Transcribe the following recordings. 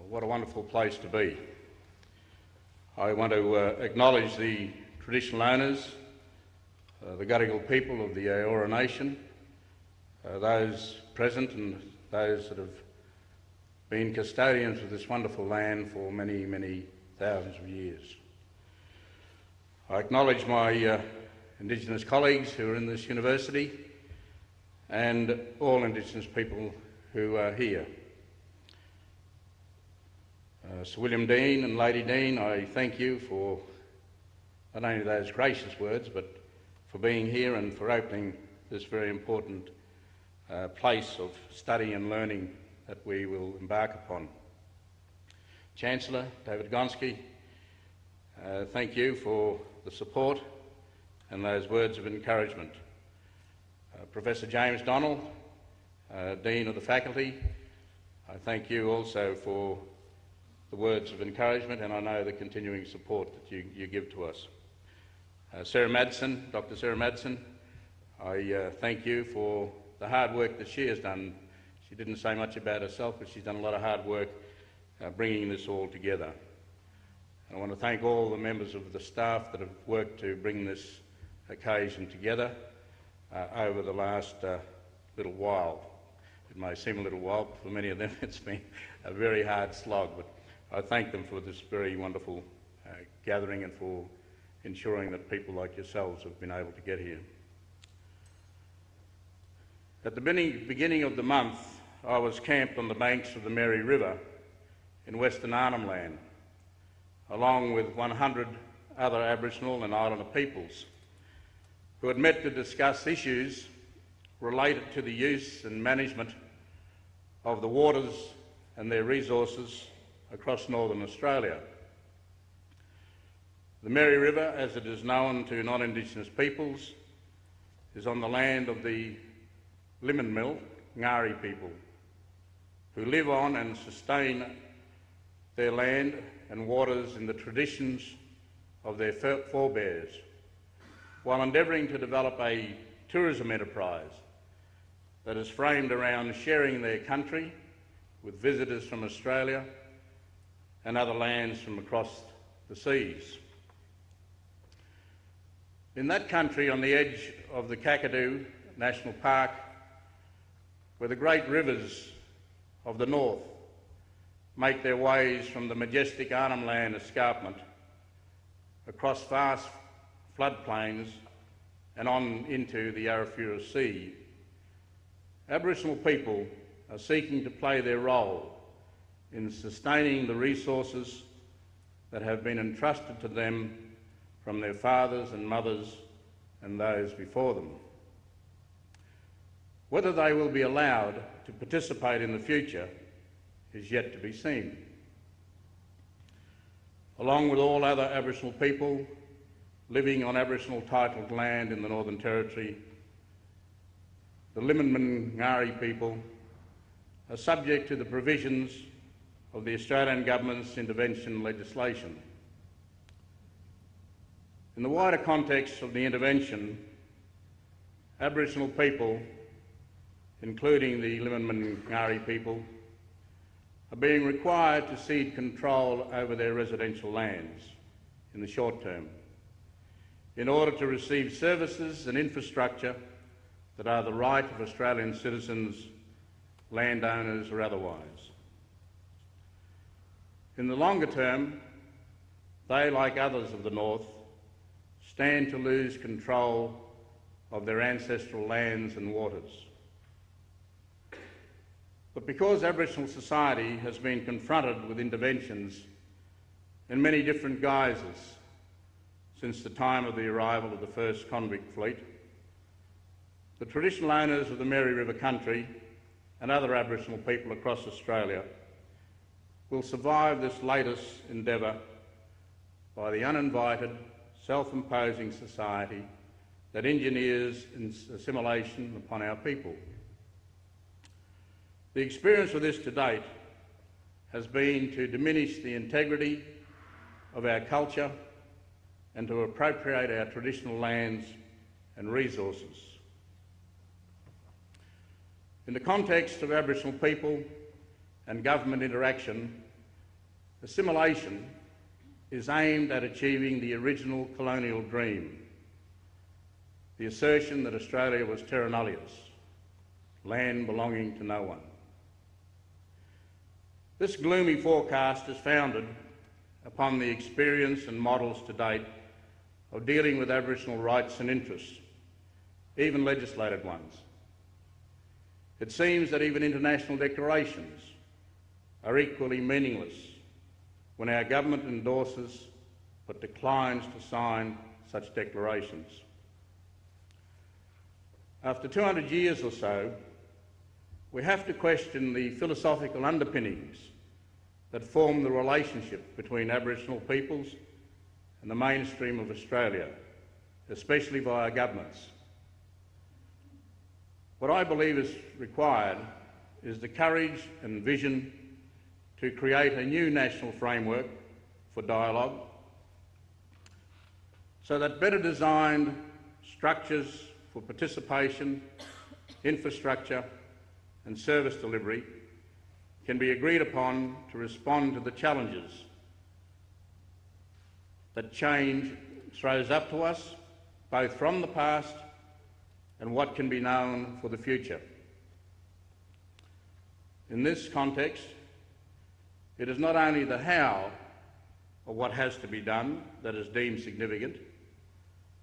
What a wonderful place to be. I want to acknowledge the traditional owners, the Gadigal people of the Eora Nation, those present and those that have been custodians of this wonderful land for many, many thousands of years. I acknowledge my Indigenous colleagues who are in this university and all Indigenous people who are here. Sir William Dean and Lady Dean, I thank you for not only those gracious words, but for being here and for opening this very important place of study and learning that we will embark upon. Chancellor David Gonski, thank you for the support and those words of encouragement. Professor James Donnell, Dean of the Faculty, I thank you also for the words of encouragement, and I know the continuing support that you give to us. Sarah Madsen, Dr. Sarah Madsen, I thank you for the hard work that she has done. She didn't say much about herself, but she's done a lot of hard work bringing this all together. And I want to thank all the members of the staff that have worked to bring this occasion together over the last little while. It may seem a little while, but for many of them it's been a very hard slog. But I thank them for this very wonderful gathering and for ensuring that people like yourselves have been able to get here. At the beginning of the month, I was camped on the banks of the Mary River in Western Arnhem Land, along with 100 other Aboriginal and Islander peoples who had met to discuss issues related to the use and management of the waters and their resources across northern Australia. The Mary River, as it is known to non-Indigenous peoples, is on the land of the Liminmil Ngari people, who live on and sustain their land and waters in the traditions of their forebears, while endeavouring to develop a tourism enterprise that is framed around sharing their country with visitors from Australia and other lands from across the seas. In that country, on the edge of the Kakadu National Park, where the great rivers of the north make their ways from the majestic Arnhem Land escarpment across vast floodplains and on into the Arafura Sea, Aboriginal people are seeking to play their role in sustaining the resources that have been entrusted to them from their fathers and mothers and those before them. Whether they will be allowed to participate in the future is yet to be seen. Along with all other Aboriginal people living on Aboriginal titled land in the Northern Territory, the Liminmil Ngari people are subject to the provisions of the Australian Government's intervention legislation. In the wider context of the intervention, Aboriginal people, including the Liminmil Ngari people, are being required to cede control over their residential lands in the short term in order to receive services and infrastructure that are the right of Australian citizens, landowners or otherwise. In the longer term, they, like others of the North, stand to lose control of their ancestral lands and waters. But because Aboriginal society has been confronted with interventions in many different guises since the time of the arrival of the first convict fleet, the traditional owners of the Mary River country and other Aboriginal people across Australia will survive this latest endeavour by the uninvited, self-imposing society that engineers assimilation upon our people. The experience of this to date has been to diminish the integrity of our culture and to appropriate our traditional lands and resources. In the context of Aboriginal people and government interaction, Assimilation is aimed at achieving the original colonial dream, the assertion that Australia was terra nullius, land belonging to no one. This gloomy forecast is founded upon the experience and models to date of dealing with Aboriginal rights and interests, even legislated ones. It seems that even international declarations are equally meaningless when our government endorses but declines to sign such declarations. After 200 years or so, we have to question the philosophical underpinnings that form the relationship between Aboriginal peoples and the mainstream of Australia, especially via governments. What I believe is required is the courage and vision to create a new national framework for dialogue so that better designed structures for participation, infrastructure and service delivery can be agreed upon to respond to the challenges that change throws up to us, both from the past and what can be known for the future. In this context, it is not only the how of what has to be done that is deemed significant,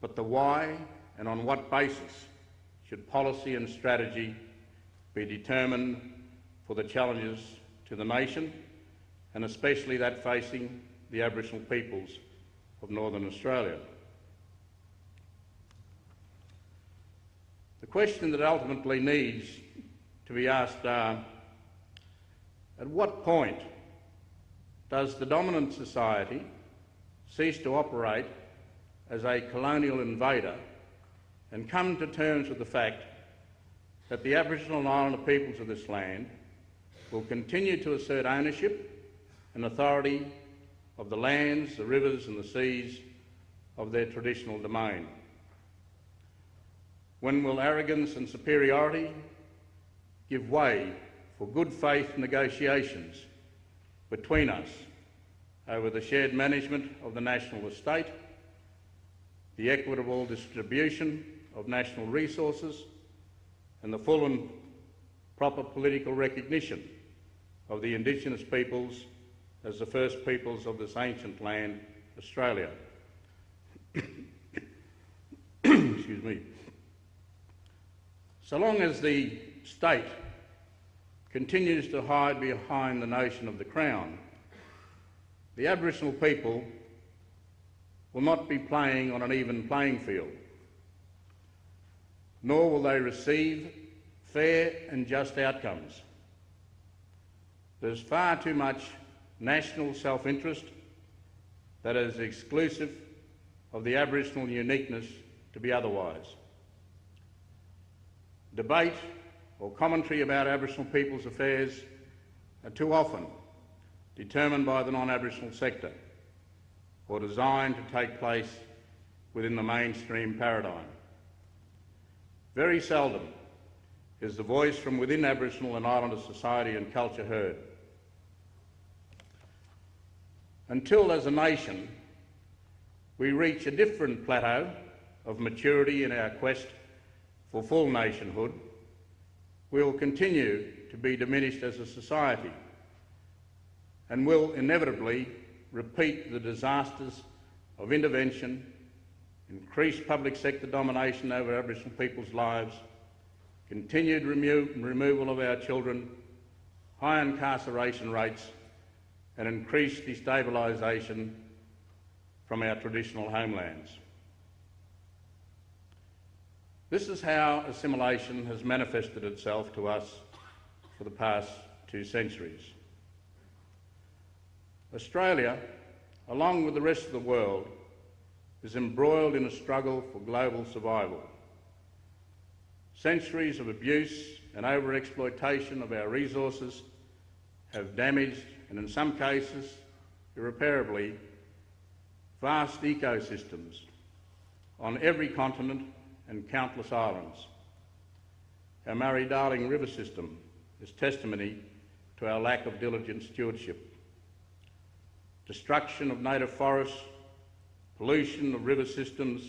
but the why and on what basis should policy and strategy be determined for the challenges to the nation, and especially that facing the Aboriginal peoples of Northern Australia. The question that ultimately needs to be asked are, at what point does the dominant society cease to operate as a colonial invader and come to terms with the fact that the Aboriginal and Islander peoples of this land will continue to assert ownership and authority of the lands, the rivers and the seas of their traditional domain? When will arrogance and superiority give way for good faith negotiations between us over the shared management of the national estate, the equitable distribution of national resources and the full and proper political recognition of the Indigenous peoples as the first peoples of this ancient land, Australia? Excuse me. So long as the state continues to hide behind the notion of the Crown, the Aboriginal people will not be playing on an even playing field, nor will they receive fair and just outcomes. There's far too much national self-interest that is exclusive of the Aboriginal uniqueness to be otherwise. Debate or commentary about Aboriginal people's affairs are too often determined by the non-Aboriginal sector or designed to take place within the mainstream paradigm. Very seldom is the voice from within Aboriginal and Islander society and culture heard. Until, as a nation, we reach a different plateau of maturity in our quest for full nationhood, we will continue to be diminished as a society and will inevitably repeat the disasters of intervention, increased public sector domination over Aboriginal people's lives, continued removal of our children, high incarceration rates and increased destabilisation from our traditional homelands. This is how assimilation has manifested itself to us for the past 2 centuries. Australia, along with the rest of the world, is embroiled in a struggle for global survival. Centuries of abuse and over-exploitation of our resources have damaged, and in some cases irreparably, vast ecosystems on every continent and countless islands. Our Murray-Darling River system is testimony to our lack of diligent stewardship. destruction of native forests, pollution of river systems,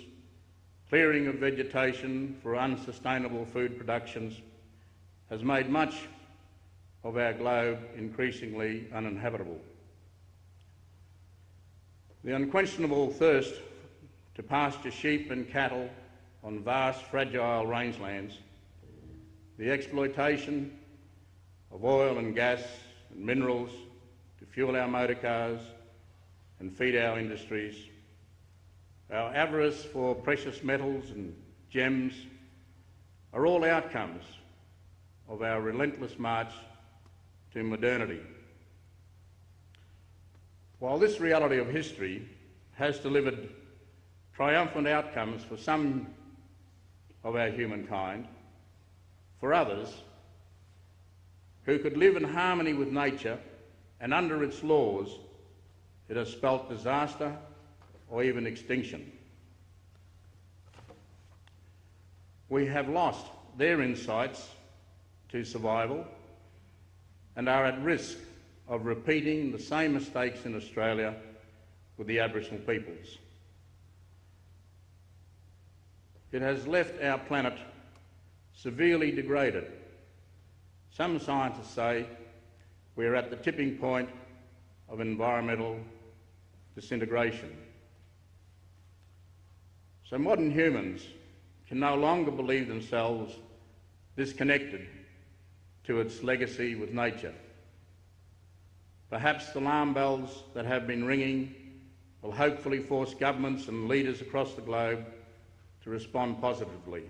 clearing of vegetation for unsustainable food productions has made much of our globe increasingly uninhabitable. The unquenchable thirst to pasture sheep and cattle on vast, fragile rangelands, the exploitation of oil and gas and minerals to fuel our motor cars and feed our industries, our avarice for precious metals and gems are all outcomes of our relentless march to modernity. While this reality of history has delivered triumphant outcomes for some of our humankind, for others who could live in harmony with nature and under its laws, it has spelt disaster or even extinction. We have lost their insights to survival and are at risk of repeating the same mistakes in Australia with the Aboriginal peoples. It has left our planet severely degraded. Some scientists say we are at the tipping point of environmental disintegration. So modern humans can no longer believe themselves disconnected to its legacy with nature. Perhaps the alarm bells that have been ringing will hopefully force governments and leaders across the globe to respond positively.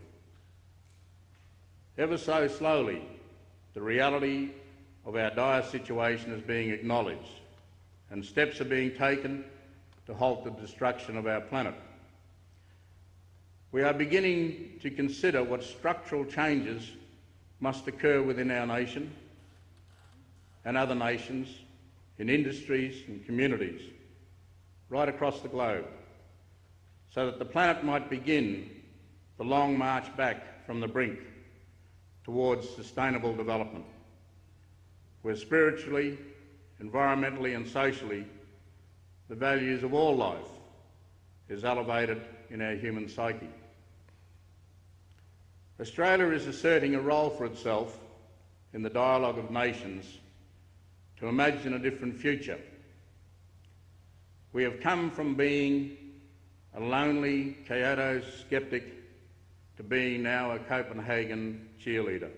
Ever so slowly, the reality of our dire situation is being acknowledged, and steps are being taken to halt the destruction of our planet. We are beginning to consider what structural changes must occur within our nation and other nations, in industries and communities, right across the globe, so that the planet might begin the long march back from the brink towards sustainable development, where spiritually, environmentally and socially, the values of all life is elevated in our human psyche. Australia is asserting a role for itself in the dialogue of nations to imagine a different future. We have come from being a lonely Kyoto skeptic to being now a Copenhagen cheerleader.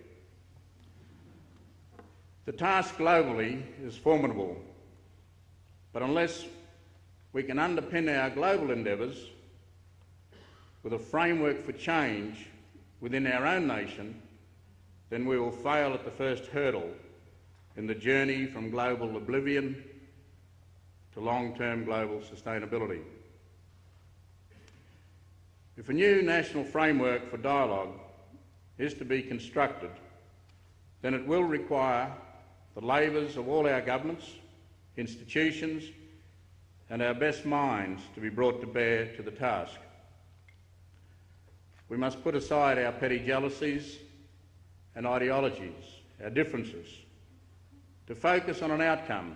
The task globally is formidable, but unless we can underpin our global endeavours with a framework for change within our own nation, then we will fail at the first hurdle in the journey from global oblivion to long-term global sustainability. If a new national framework for dialogue is to be constructed, then it will require the labours of all our governments, institutions and our best minds to be brought to bear to the task. We must put aside our petty jealousies and ideologies, our differences, to focus on an outcome,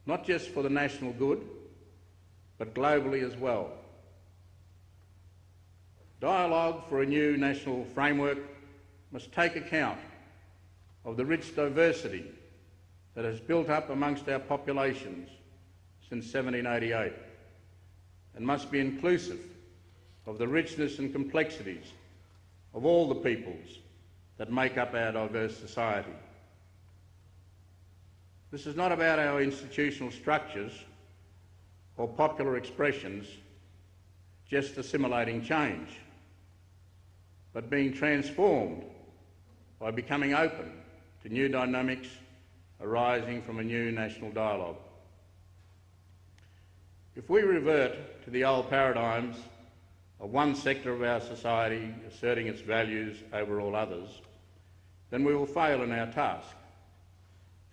not just for the national good, but globally as well. Dialogue for a new national framework must take account of the rich diversity that has built up amongst our populations since 1788 and must be inclusive of the richness and complexities of all the peoples that make up our diverse society. This is not about our institutional structures or popular expressions just assimilating change, but being transformed by becoming open to new dynamics arising from a new national dialogue. If we revert to the old paradigms of one sector of our society asserting its values over all others, then we will fail in our task,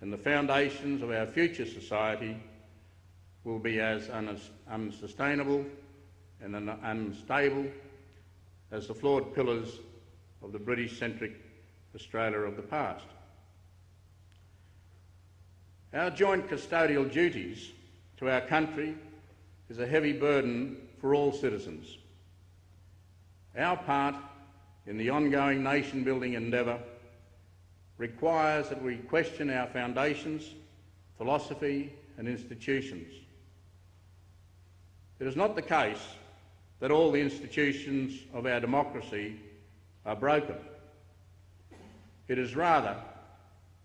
and the foundations of our future society will be as unsustainable and unstable as the flawed pillars of the British-centric Australia of the past. Our joint custodial duties to our country is a heavy burden for all citizens. Our part in the ongoing nation-building endeavour requires that we question our foundations, philosophy and institutions. It is not the case that all the institutions of our democracy are broken. It is rather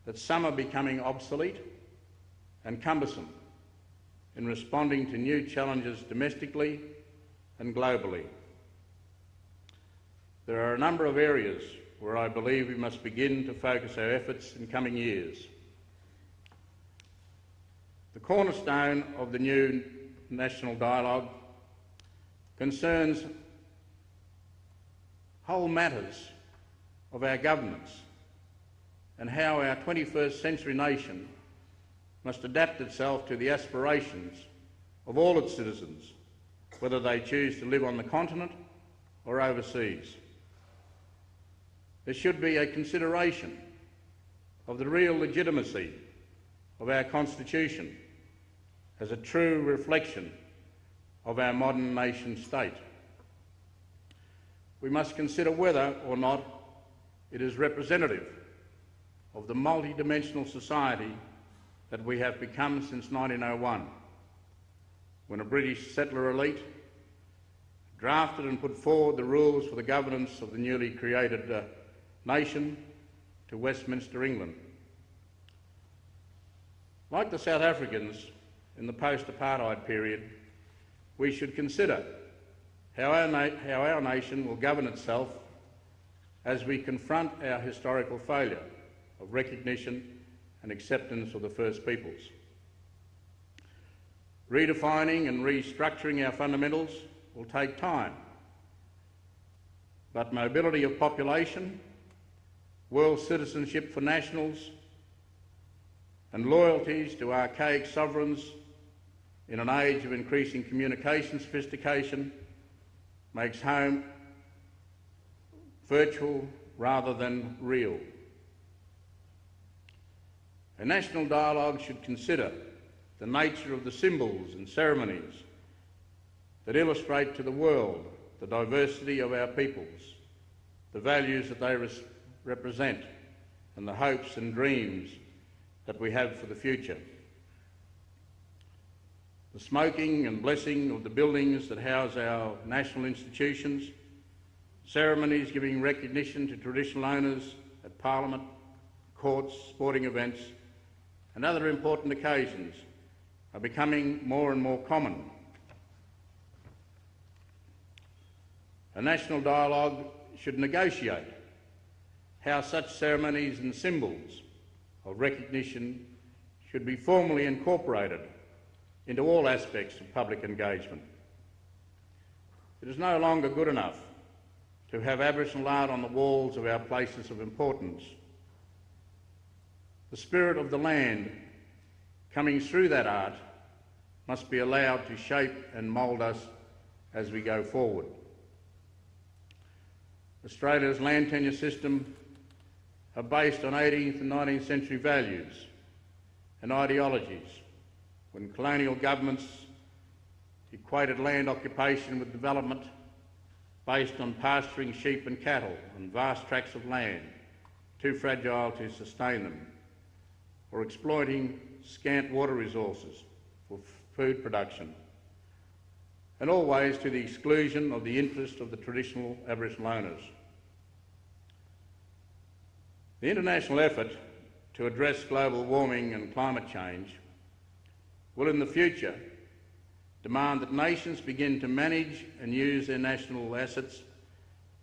that some are becoming obsolete and cumbersome in responding to new challenges domestically and globally. There are a number of areas where I believe we must begin to focus our efforts in coming years. The cornerstone of the new national dialogue concerns whole matters of our governance and how our 21st century nation must adapt itself to the aspirations of all its citizens, whether they choose to live on the continent or overseas. There should be a consideration of the real legitimacy of our Constitution as a true reflection of our modern nation state. We must consider whether or not it is representative of the multidimensional society that we have become since 1901, when a British settler elite drafted and put forward the rules for the governance of the newly created nation to Westminster, England. Like the South Africans in the post-apartheid period, we should consider how our nation will govern itself as we confront our historical failure of recognition and acceptance of the First Peoples. Redefining and restructuring our fundamentals will take time, but mobility of population, world citizenship for nationals, and loyalties to archaic sovereigns in an age of increasing communication sophistication makes home virtual rather than real. A national dialogue should consider the nature of the symbols and ceremonies that illustrate to the world the diversity of our peoples, the values that they represent, and the hopes and dreams that we have for the future. The smoking and blessing of the buildings that house our national institutions, ceremonies giving recognition to traditional owners at Parliament, courts, sporting events, and other important occasions are becoming more and more common. A national dialogue should negotiate how such ceremonies and symbols of recognition should be formally incorporated into all aspects of public engagement. It is no longer good enough to have Aboriginal art on the walls of our places of importance. The spirit of the land coming through that art must be allowed to shape and mould us as we go forward. Australia's land tenure system are based on 18th and 19th century values and ideologies, when colonial governments equated land occupation with development based on pasturing sheep and cattle on vast tracts of land too fragile to sustain them, or exploiting scant water resources for food production, and always to the exclusion of the interest of the traditional Aboriginal owners. The international effort to address global warming and climate change will in the future demand that nations begin to manage and use their national assets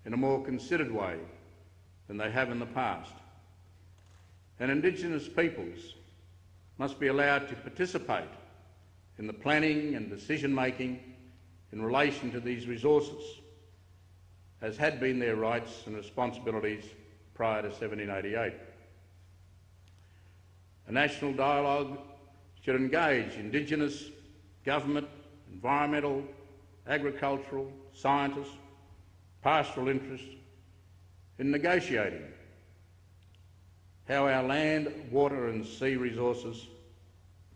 in a more considered way than they have in the past. And Indigenous peoples must be allowed to participate in the planning and decision-making in relation to these resources, as had been their rights and responsibilities prior to 1788. A national dialogue should engage Indigenous, government, environmental, agricultural, scientists, pastoral interests in negotiating how our land, water and sea resources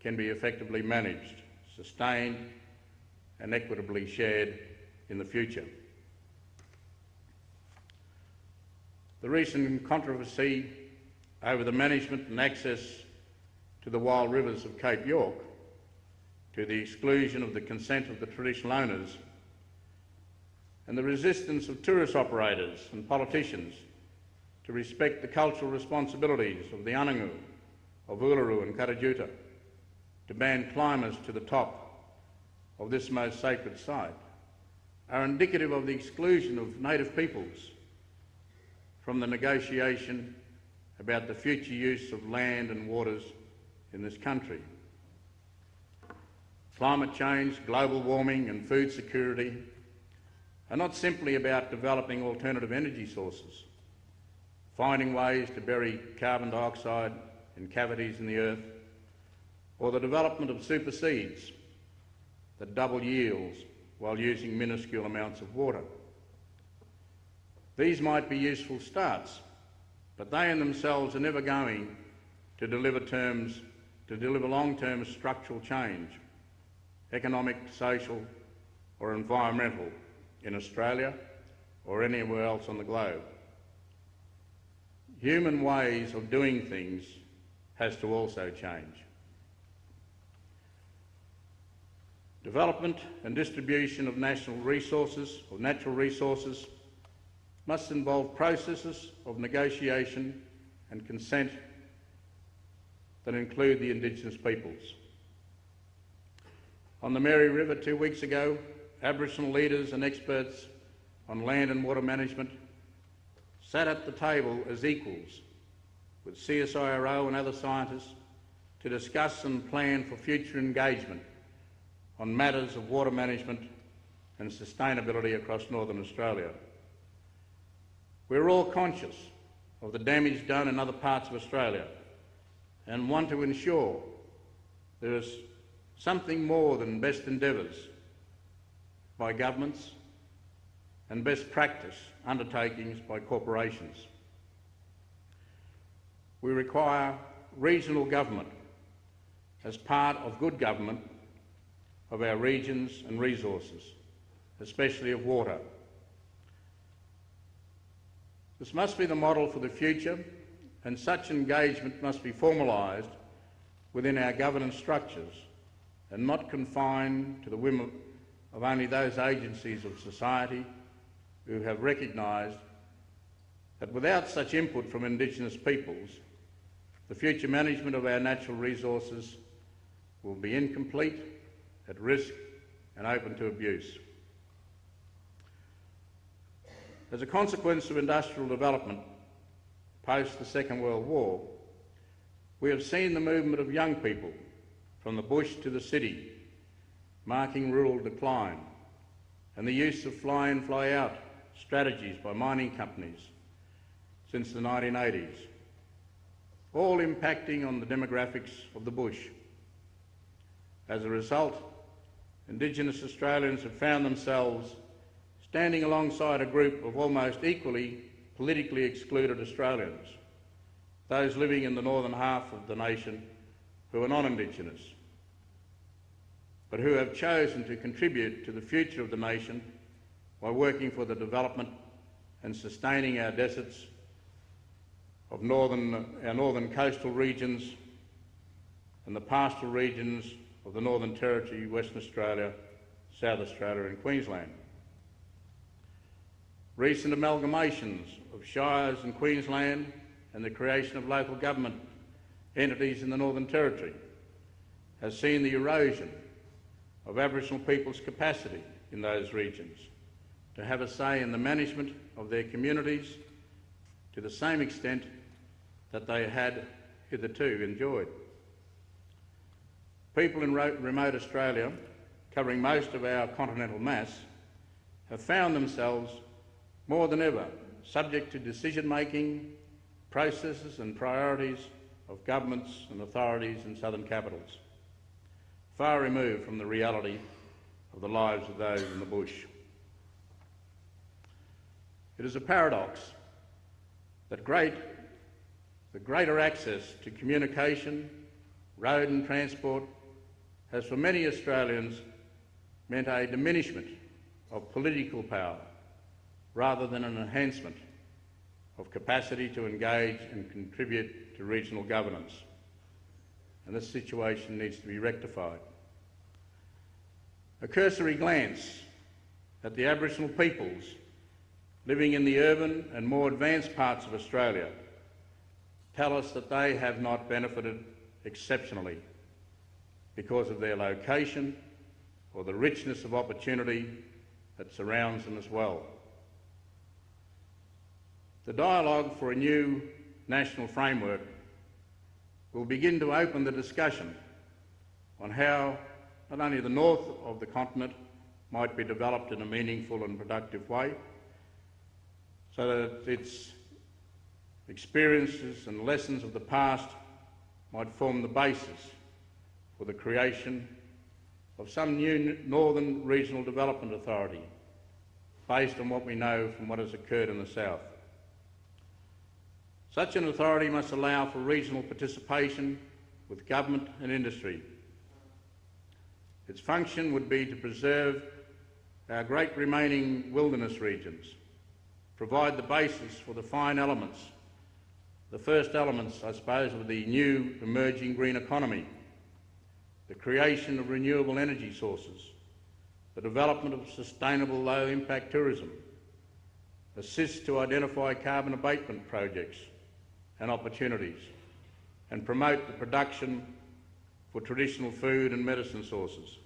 can be effectively managed sustained and equitably shared in the future. The recent controversy over the management and access to the wild rivers of Cape York, to the exclusion of the consent of the traditional owners, and the resistance of tourist operators and politicians to respect the cultural responsibilities of the Anangu, of Uluru and Karajuta, to ban climbers to the top of this most sacred site, are indicative of the exclusion of native peoples from the negotiation about the future use of land and waters in this country. Climate change, global warming and food security are not simply about developing alternative energy sources, finding ways to bury carbon dioxide in cavities in the earth, or the development of super seeds that double yields while using minuscule amounts of water. These might be useful starts, but they in themselves are never going to deliver long-term structural change, economic, social or environmental, in Australia or anywhere else on the globe. Human ways of doing things has to also change. Development and distribution of national resources, or natural resources, must involve processes of negotiation and consent that include the Indigenous peoples. On the Mary River 2 weeks ago, Aboriginal leaders and experts on land and water management sat at the table as equals with CSIRO and other scientists to discuss and plan for future engagement on matters of water management and sustainability across Northern Australia. We're all conscious of the damage done in other parts of Australia and want to ensure there is something more than best endeavours by governments and best practice undertakings by corporations. We require regional government as part of good government of our regions and resources, especially of water. This must be the model for the future, and such engagement must be formalised within our governance structures and not confined to the whim of only those agencies of society who have recognised that without such input from Indigenous peoples, the future management of our natural resources will be incomplete, at risk and open to abuse. As a consequence of industrial development post the Second World War, we have seen the movement of young people from the bush to the city, marking rural decline, and the use of fly-in, fly-out strategies by mining companies since the 1980s, all impacting on the demographics of the bush. As a result, Indigenous Australians have found themselves standing alongside a group of almost equally politically excluded Australians, those living in the northern half of the nation who are non-Indigenous, but who have chosen to contribute to the future of the nation by working for the development and sustaining our deserts of our northern coastal regions and the pastoral regions of the Northern Territory, Western Australia, South Australia and Queensland. Recent amalgamations of shires in Queensland and the creation of local government entities in the Northern Territory has seen the erosion of Aboriginal people's capacity in those regions to have a say in the management of their communities to the same extent that they had hitherto enjoyed. People in remote Australia, covering most of our continental mass, have found themselves more than ever subject to decision-making processes and priorities of governments and authorities in southern capitals, far removed from the reality of the lives of those in the bush. It is a paradox that the greater access to communication, road and transport has for many Australians meant a diminishment of political power rather than an enhancement of capacity to engage and contribute to regional governance. And this situation needs to be rectified. A cursory glance at the Aboriginal peoples living in the urban and more advanced parts of Australia tell us that they have not benefited exceptionally because of their location or the richness of opportunity that surrounds them as well. The dialogue for a new national framework will begin to open the discussion on how not only the north of the continent might be developed in a meaningful and productive way, so that its experiences and lessons of the past might form the basis for the creation of some new Northern Regional Development Authority based on what we know from what has occurred in the south. Such an authority must allow for regional participation with government and industry. Its function would be to preserve our great remaining wilderness regions, provide the basis for the fine elements, the first elements, I suppose, of the new emerging green economy, the creation of renewable energy sources, the development of sustainable low-impact tourism, assist to identify carbon abatement projects and opportunities, and promote the production for traditional food and medicine sources.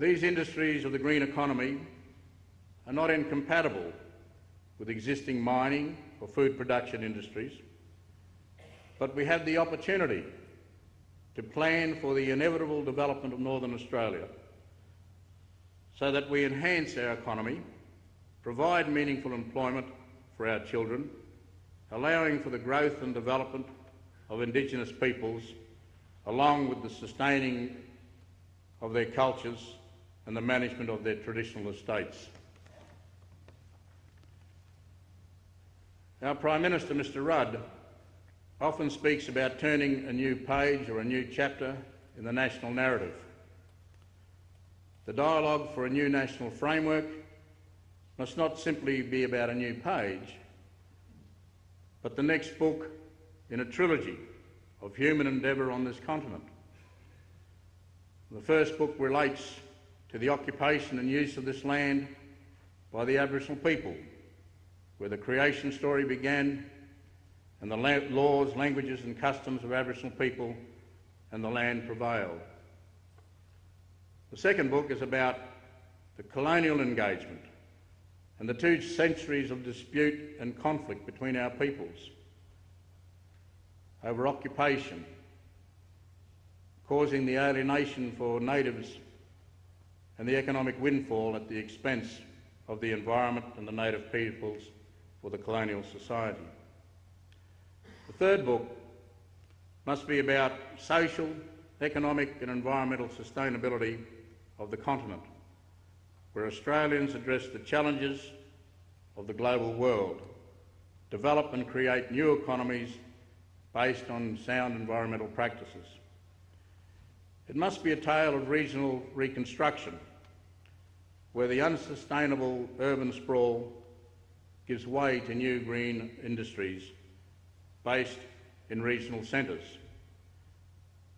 These industries of the green economy are not incompatible with existing mining or food production industries, but we have the opportunity to plan for the inevitable development of Northern Australia so that we enhance our economy, provide meaningful employment for our children, allowing for the growth and development of Indigenous peoples, along with the sustaining of their cultures and the management of their traditional estates. Our Prime Minister, Mr Rudd, often speaks about turning a new page or a new chapter in the national narrative. The dialogue for a new national framework must not simply be about a new page, but the next book in a trilogy of human endeavour on this continent. The first book relates to the occupation and use of this land by the Aboriginal people, where the creation story began, and the laws, languages and customs of Aboriginal people and the land prevailed. The second book is about the colonial engagement and the 2 centuries of dispute and conflict between our peoples over occupation, causing the alienation for natives and the economic windfall at the expense of the environment and the native peoples for the colonial society. The third book must be about social, economic and environmental sustainability of the continent, where Australians address the challenges of the global world, develop and create new economies based on sound environmental practices. It must be a tale of regional reconstruction, where the unsustainable urban sprawl gives way to new green industries based in regional centres,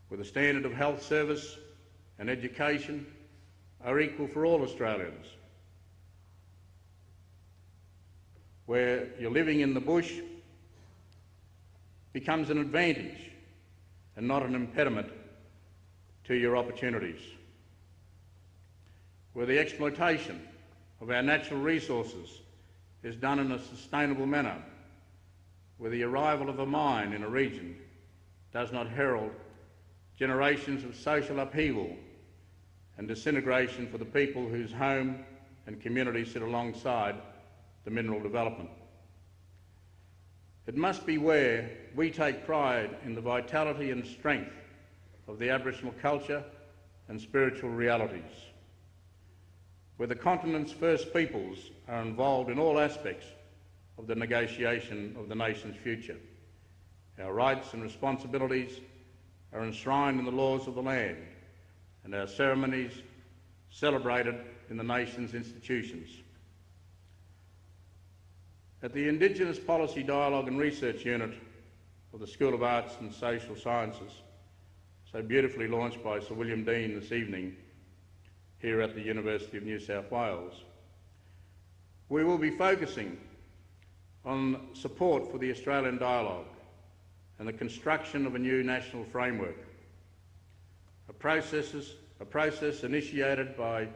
where the standard of health service and education are equal for all Australians, where you're living in the bush becomes an advantage and not an impediment to your opportunities, where the exploitation of our natural resources is done in a sustainable manner, where the arrival of a mine in a region does not herald generations of social upheaval and disintegration for the people whose home and community sit alongside the mineral development. It must be where we take pride in the vitality and strength of the Aboriginal culture and spiritual realities, where the continent's first peoples are involved in all aspects of the negotiation of the nation's future, our rights and responsibilities are enshrined in the laws of the land and our ceremonies celebrated in the nation's institutions. At the Indigenous Policy Dialogue and Research Unit of the School of Arts and Social Sciences, so beautifully launched by Sir William Dean this evening here at the University of New South Wales, we will be focusing on support for the Australian dialogue and the construction of a new national framework, a process initiated by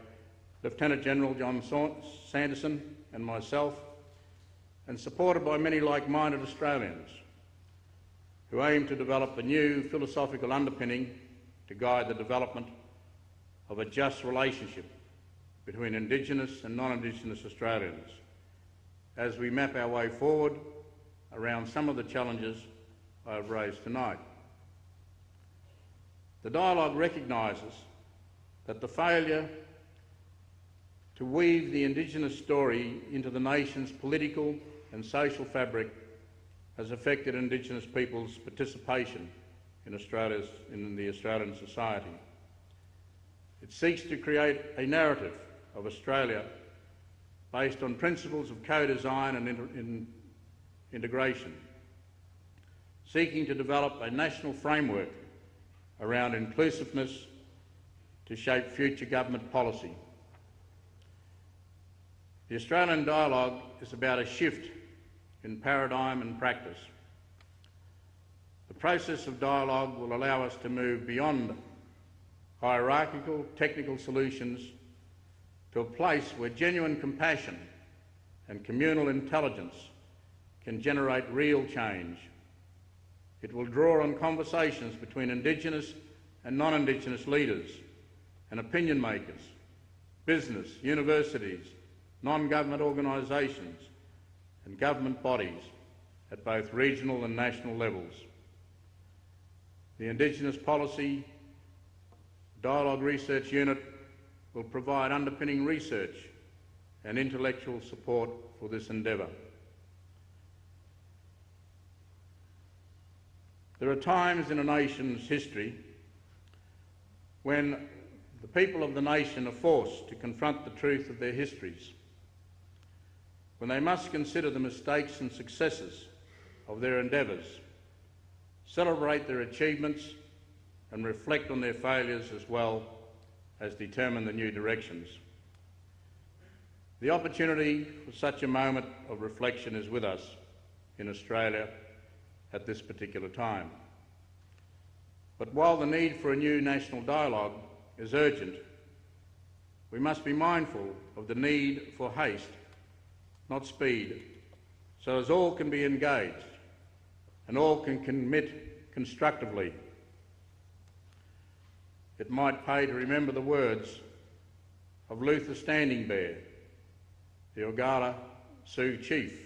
Lieutenant General John Sanderson and myself, and supported by many like-minded Australians who aim to develop a new philosophical underpinning to guide the development of a just relationship between Indigenous and non-Indigenous Australians as we map our way forward around some of the challenges I have raised tonight. The dialogue recognises that the failure to weave the Indigenous story into the nation's political and social fabric has affected Indigenous people's participation in the Australian society. It seeks to create a narrative of Australia based on principles of co-design and integration, seeking to develop a national framework around inclusiveness to shape future government policy. The Australian dialogue is about a shift in paradigm and practice. The process of dialogue will allow us to move beyond hierarchical technical solutions to a place where genuine compassion and communal intelligence can generate real change. It will draw on conversations between Indigenous and non-Indigenous leaders and opinion makers, business, universities, non-government organisations and government bodies at both regional and national levels. The Indigenous Policy Dialogue Research Unit will provide underpinning research and intellectual support for this endeavour. There are times in a nation's history when the people of the nation are forced to confront the truth of their histories, when they must consider the mistakes and successes of their endeavours, celebrate their achievements and reflect on their failures as well as determine the new directions. The opportunity for such a moment of reflection is with us in Australia at this particular time. But while the need for a new national dialogue is urgent, we must be mindful of the need for haste, not speed, so as all can be engaged and all can commit constructively. It might pay to remember the words of Luther Standing Bear, the Oglala Sioux chief,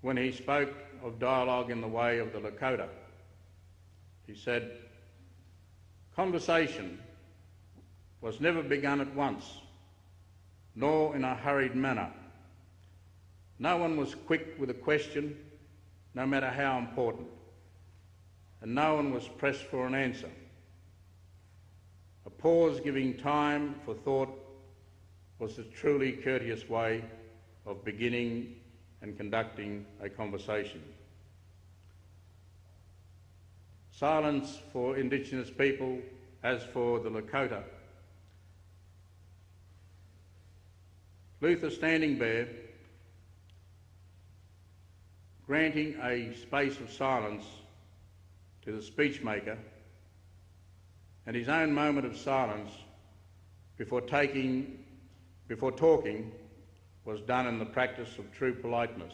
when he spoke of dialogue in the way of the Lakota. He said, "Conversation was never begun at once, nor in a hurried manner. No one was quick with a question, no matter how important, and no one was pressed for an answer. A pause giving time for thought was a truly courteous way of beginning and conducting a conversation." Silence for Indigenous people, as for the Lakota. Luther Standing Bear, granting a space of silence to the speechmaker and his own moment of silence before talking was done in the practice of true politeness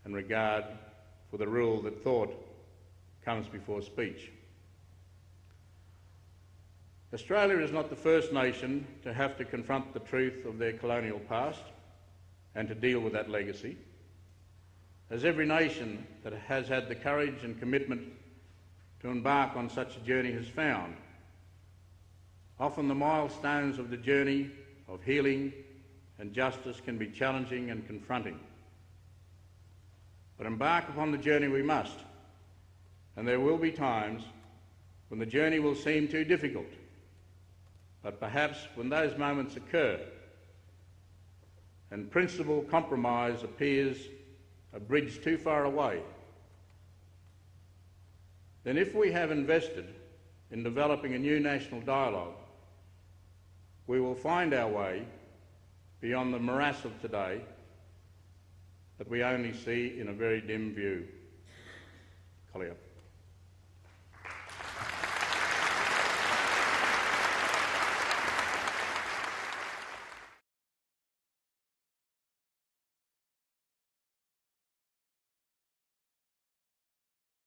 and regard for the rule that thought comes before speech. Australia is not the first nation to have to confront the truth of their colonial past and to deal with that legacy, as every nation that has had the courage and commitment to embark on such a journey has found. Often the milestones of the journey of healing and justice can be challenging and confronting. But embark upon the journey we must, and there will be times when the journey will seem too difficult. But perhaps when those moments occur and principal compromise appears a bridge too far away, then if we have invested in developing a new national dialogue, we will find our way beyond the morass of today that we only see in a very dim view. Collier.